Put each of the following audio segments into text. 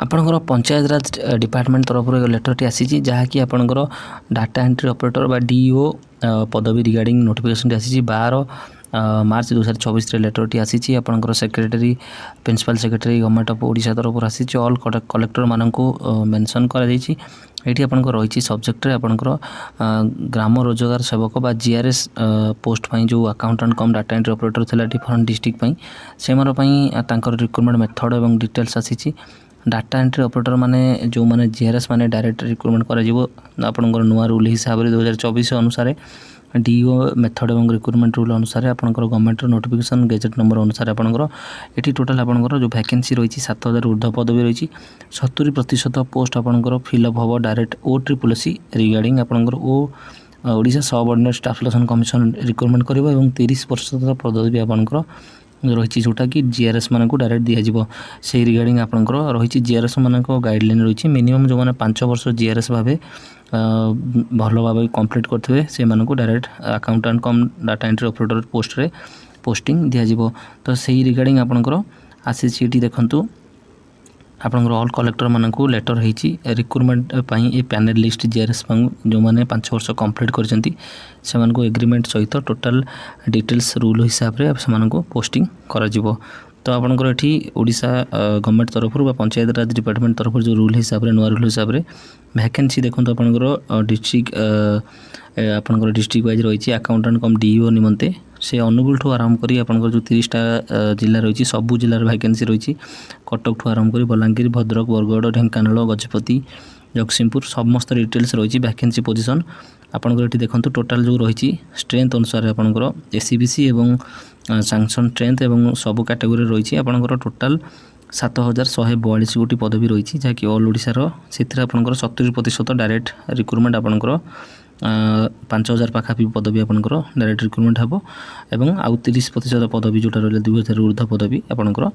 ଆପଣଙ୍କର ପଞ୍ଚାୟତରାଜ ଡିପାର୍ଟମେଣ୍ଟ ତରଫରୁ ଏକ ଲେଟରଟି ଆସିଛି, ଯାହାକି ଆପଣଙ୍କର ଡାଟା ଏଣ୍ଟ୍ରି ଅପରେଟର ବା DO ପଦବୀ ରିଗାର୍ଡ଼ିଂ ନୋଟିଫିକେସନଟି ଆସିଛି। 12 ମାର୍ଚ୍ଚ 2024 ଲେଟରଟି ଆସିଛି। ଆପଣଙ୍କର secretary principal secretary government of Odisha ତରଫରୁ ଆସିଛି। ଅଲ୍ କଲେକ୍ଟରମାନଙ୍କୁ ମେନସନ୍ କରାଯାଇଛି। ଏଠି ଆପଣଙ୍କର ରହିଛି ସବଜେକ୍ଟରେ ଆପଣଙ୍କର ଗ୍ରାମ ରୋଜଗାର ସେବକ ବା GRS ପୋଷ୍ଟ ପାଇଁ ଯେଉଁ ଆକାଉଣ୍ଟାଣ୍ଟ କମ୍ ଡାଟା ଏଣ୍ଟ୍ରି ଅପରେଟର ଥିଲା ଡିଫରେଣ୍ଟ ଡିଷ୍ଟ୍ରିକ୍ଟ ପାଇଁ, ସେମାନଙ୍କ ପାଇଁ ତାଙ୍କର ରିକ୍ରୁଟମେଣ୍ଟ ମେଥଡ଼ ଏବଂ ଡିଟେଲ୍ସ ଆସିଛି। डाटा एंट्री ऑपरेटर माने जो माने GRS माने डायरेक्ट रिक्रुटमेंट करा जिवो आपनकर नुआ रूल हिसाब रे 2024 अनुसार DO मेथड एवं रिक्रुटमेंट रूल अनुसार आपनकर गवर्नमेंट नोटिफिकेशन गेजेट नंबर अनुसार आपनकर एटी टोटल आपनकर जो वैकेंसी रही 7000 ऊर्ध्व पदवी रही 70% पोस्ट आपनकर फिलअप हबो डायरेक्ट OSSC रिगार्डिंग आपनकर Odisha subordinate staff selection commission recruitment करिवो एवं 30% पदवी आपनकर रही जोटा कि GRS मानक डायरेक्ट दिज्व से रिगार्डिंग आपंकर रही GRS मानक गाइडलाइन रही मिनिमम जो मैंने 5 वर्ष GRS भाव भल भाव कंप्लीट करेंगे से डायरेक्ट अकाउंटेंट कम डाटा एंट्री ऑपरेटर पोस्ट रे पोस्टिंग दिज्व। तो सही रिगार्डिंग आपंकर आसी देखु आपंकर ऑल कलेक्टर मानक लेटर होती रिक्रुटमेंट ये पैनल लिस्ट GRS जो मैंने 5 वर्ष कंप्लीट कर एग्रीमेंट सहित टोटाल डिटेल्स रूल हिसाब से पोस्टिंग करा जिवो। तो आपंकर ये ओडिशा गवर्नमेंट तरफ पंचायत राज डिपार्टमेंट तरफ जो रूल हिसाब से नुआ रूल हिसाब से वैकेंसी देखो आपंकर डिस्ट्रिक्ट वाइज रही अकाउंटेंट कम DO निमंते से अनुगुल ठू आरंभ करी आपंकर जो 30टा जिला रही सबू जिलार वैकेंसी रही कटक ठू आरंभ करी बलांगीर भद्रक बरगड़ ढेंकानाल गजपति जगतसिंहपुर समस्त डिटेल्स रही वैकेंसी पोजीशन आपंकर ये देखो टोटाल जो रही स्ट्रेंथ अनुसार आपंकर SCBC एवं सैंक्शन स्ट्रेंथ एवं सब कैटेगोरी रही आपंकर टोटाल 7142 गोटी पदवी रही जहाँकि ऑल ओडिशार से आपंकर 70% डायरेक्ट रिक्रुटमेंट आपंकर 5000 पाखापी पदवी आपंकर डायरेक्ट रिक्रुटमेंट हम एवं आउ 30% पदवी जोटा रहा 2000 ऊर्ध्व पदवी आपंकर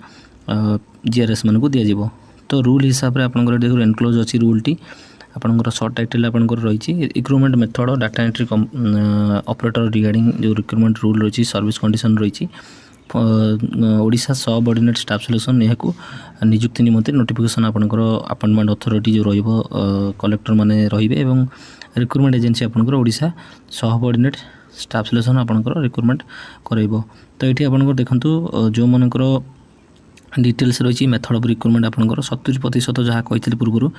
GRS मानक दिज्व। तो रूल हिसाब से आपंकर देखो एनक्लोज अच्छी रूलटी आपंकर सर्ट टाइटल आपंकर रही recruitment method data entry operator regarding जो रिक्रुटमेंट रूल रही सर्विस कंडीशन रही ओडिशा सबऑर्डिनेट स्टाफ सिलेक्शन यह नियुक्ति निमंते नोटिफिकेशन आपंकर अपॉइंटमेंट अथॉरिटी जो रहिबो कलेक्टर माने रहिबे एवं रिक्रुटमेंट एजेंसी आपंकर ओडिशा सबऑर्डिनेट स्टाफ सिलेक्शन आपंकर रिक्रुटमेंट कराइबो। तो ये आपंकर देखंतु जो मनकर डिटेल्स रही मेथड ऑफ रिक्रुटमेंट आपंकर 70% जहाँ कही पूर्व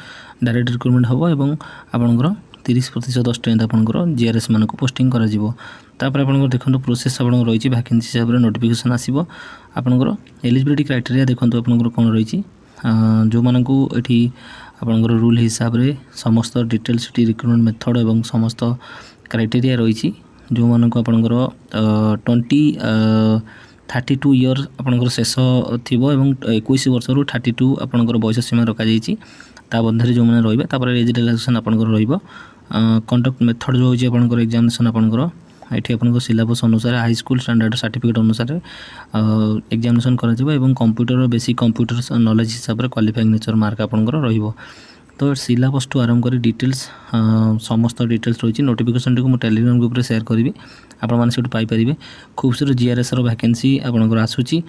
डायरेक्ट रिक्रुटमेंट हम एवं आपंकर 30% स्ट्रेंथ आपंकर GRS मानक पोस्टिंग करा जिवो। तापर आपंकर देखो प्रोसेस आपंकर रही वैकेंसी हिसाब से नोटिफिकेशन आसीबो आपंकर एलिजिबिलिटी क्राइटेरिया देखो आपंकर कौन रही जो मानक ये आपंकर रूल हिसाब से समस्त डिटेल्स रिक्रुटमेंट मेथड एवं समस्त क्राइटेरिया रही जो मानक आपंकर 32 इयर आपंकर शेष थी एवं 21 वर्ष 32 आपंकर बयस सीमा रखा ता मध्य जो मैंने रही एज रिलैक्सेशन आपंकर कंडक्ट मेथड जो होची आपंकर एग्जामिनेशन आपंकर ये आपंकर सिलेबस अनुसार हाई स्कूल स्टैंडर्ड सर्टिफिकेट अनुसार एग्जामिनेशन करा एवं कंप्यूटर बेसिक कंप्यूटर नॉलेज हिसाब से क्वालिफाइंग नेचर मार्क आपंकर रहिबो। तो सिलेबस टू आरंभ कर डिटेल्स समस्त डिटेल्स रही नोटिफिकेशन टी टेलीग्राम ग्रुप रे शेयर करी आपण मैंने पाइपर खूब सारे GRS वैकेंसी आपंकर आसूची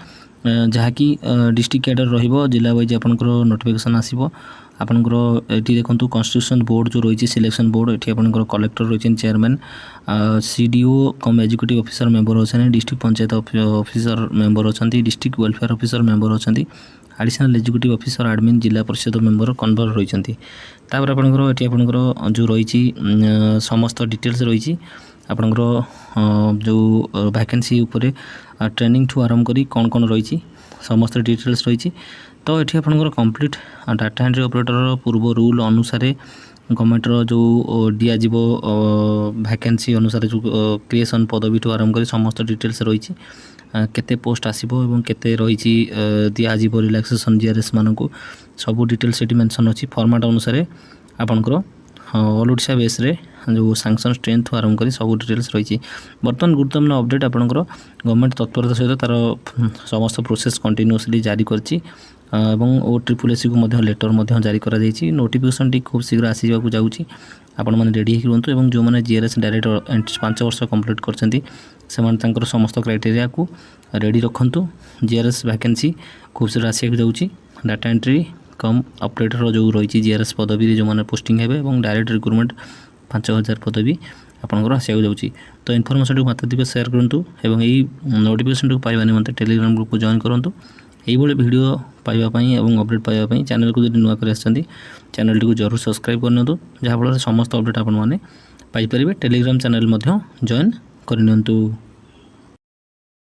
जहाँकि डिस्ट्रिक्ट कैडर रहिबो जिला वाइज आपंकर नोटिफिकेशन आसीबो आपंकर ये देखो कन्स्टिट्यूशन बोर्ड जो रही सिलेक्शन बोर्ड ये आपंकर कलेक्टर रही चेयरमैन CDO कम एजुकेटिव ऑफिसर मेंबर अच्छा डिस्ट्रिक्ट पंचायत ऑफिसर मेंबर अच्छा डिस्ट्रिक्ट वेलफेयर ऑफिसर मेंबर अच्छा एडिशनल एजुकेटिव ऑफिसर एडमिन जिला परिषद मेंबर कन्वर रही तापर आपंकर ये आपंकर जो रही समस्त डिटेल्स रही आपंकर जो वैकेंसी उपरे ट्रेनिंग ठू आरंभ करी कौन कौन रही समस्त डिटेल्स रही। तो ये आपंकर कंप्लीट डाटा एंट्री ऑपरेटर पूर्व रूल अनुसार गवर्नमेंट जो दिज्व वैकेंसी अनुसार जो क्रिएशन पदवी ठू आरंभ करी समस्त डिटेल्स रही केते पोस्ट आसीबो एवं केते रही दिज्व रिलैक्सेशन GRS मानक सब डिटेल्स ये मेंशन अच्छी फॉर्मेट अनुसार आपंकर ऑल ओडिशा बेस रे जो सैंक्शन स्ट्रेंथ आरंभ करी सब डिटेल्स रही बर्तमान गुरुत्वपूर्ण अपडेट आपंकर गवर्नमेंट तत्परता सहित तार समस्त प्रोसेस कंटिन्यूअसली जारी करछि एवं OSSC को लेटर जारी करा नोटिफिकेशन टी खूब शीघ्र आसीजा जाऊँगी आपण मैंने रेडी रुहतु एवं जो मैंने GRS डायरेक्ट 5 वर्ष कंप्लीट करछंती से समस्त क्राइटेरिया को रेडी रखु GRS वैकेंसी खूब शीघ्र आसिया जाऊँगी डाटा एंट्री कम ऑपरेटर जो रही जीआरएस पदवी जो मैंने पोस्टिंग है और डायरेक्ट रिक्रुटमेंट 5000 पदवी आपंकर आसक जाऊँगी। तो इनफर्मेशन को मातापिता शेयर करूँ और यही नोटिफिकेशन को पाइबा निमंते टेलीग्राम ग्रुप को जॉइन करूँ। यही वीडियो पाइबापी और अपडेट पाइबापी चैनल को जब नुआ कर चैनल टी जरूर सब्सक्राइब करनी जहाँफल समस्त अपडेट आपने पाइपर टेलीग्राम चैनल जॉइन करनी।